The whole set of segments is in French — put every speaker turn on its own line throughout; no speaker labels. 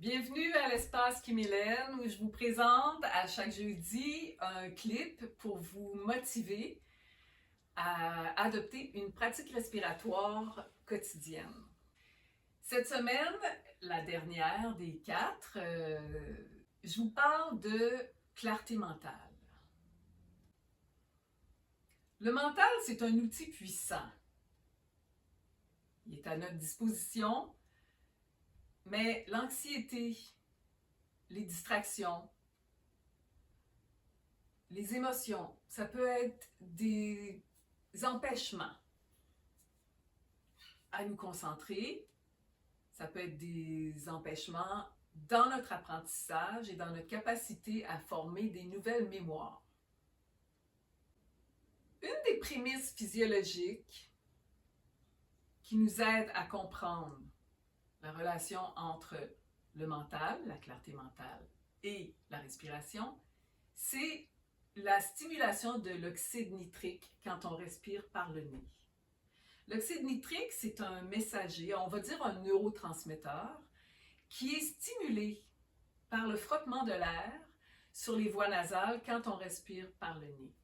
Bienvenue à l'espace Kim Hélène où je vous présente à chaque jeudi un clip pour vous motiver à adopter une pratique respiratoire quotidienne. Cette semaine, la dernière des 4, je vous parle de clarté mentale. Le mental, c'est un outil puissant. Il est à notre disposition, mais l'anxiété, les distractions, les émotions, ça peut être des empêchements à nous concentrer, ça peut être des empêchements dans notre apprentissage et dans notre capacité à former des nouvelles mémoires. Une des prémices physiologiques qui nous aide à comprendre la relation entre le mental, la clarté mentale, et la respiration, c'est la stimulation de l'oxyde nitrique quand on respire par le nez. L'oxyde nitrique, c'est un messager, on va dire un neurotransmetteur, qui est stimulé par le frottement de l'air sur les voies nasales quand on respire par le nez.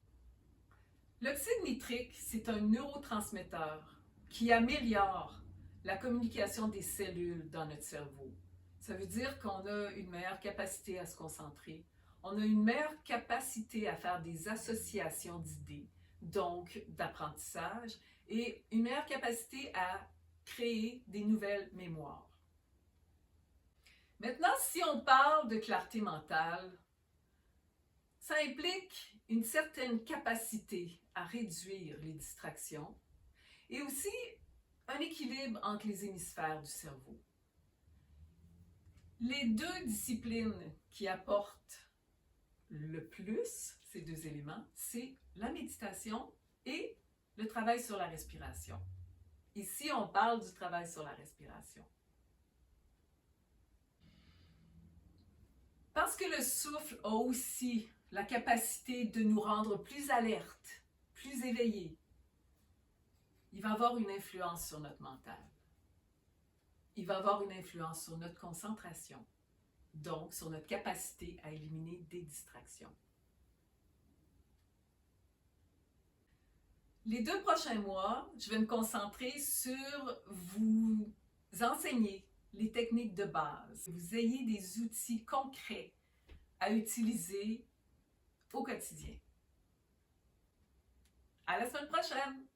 L'oxyde nitrique, c'est un neurotransmetteur qui améliore la communication des cellules dans notre cerveau. Ça veut dire qu'on a une meilleure capacité à se concentrer, on a une meilleure capacité à faire des associations d'idées, donc d'apprentissage, et une meilleure capacité à créer des nouvelles mémoires. Maintenant, si on parle de clarté mentale, ça implique une certaine capacité à réduire les distractions et aussi un équilibre entre les hémisphères du cerveau. Les deux disciplines qui apportent le plus ces deux éléments, c'est la méditation et le travail sur la respiration. Ici, on parle du travail sur la respiration. Parce que le souffle a aussi la capacité de nous rendre plus alertes, plus éveillés, il va avoir une influence sur notre mental. Il va avoir une influence sur notre concentration, donc sur notre capacité à éliminer des distractions. Les 2 prochains mois, je vais me concentrer sur vous enseigner les techniques de base. Que vous ayez des outils concrets à utiliser au quotidien. À la semaine prochaine!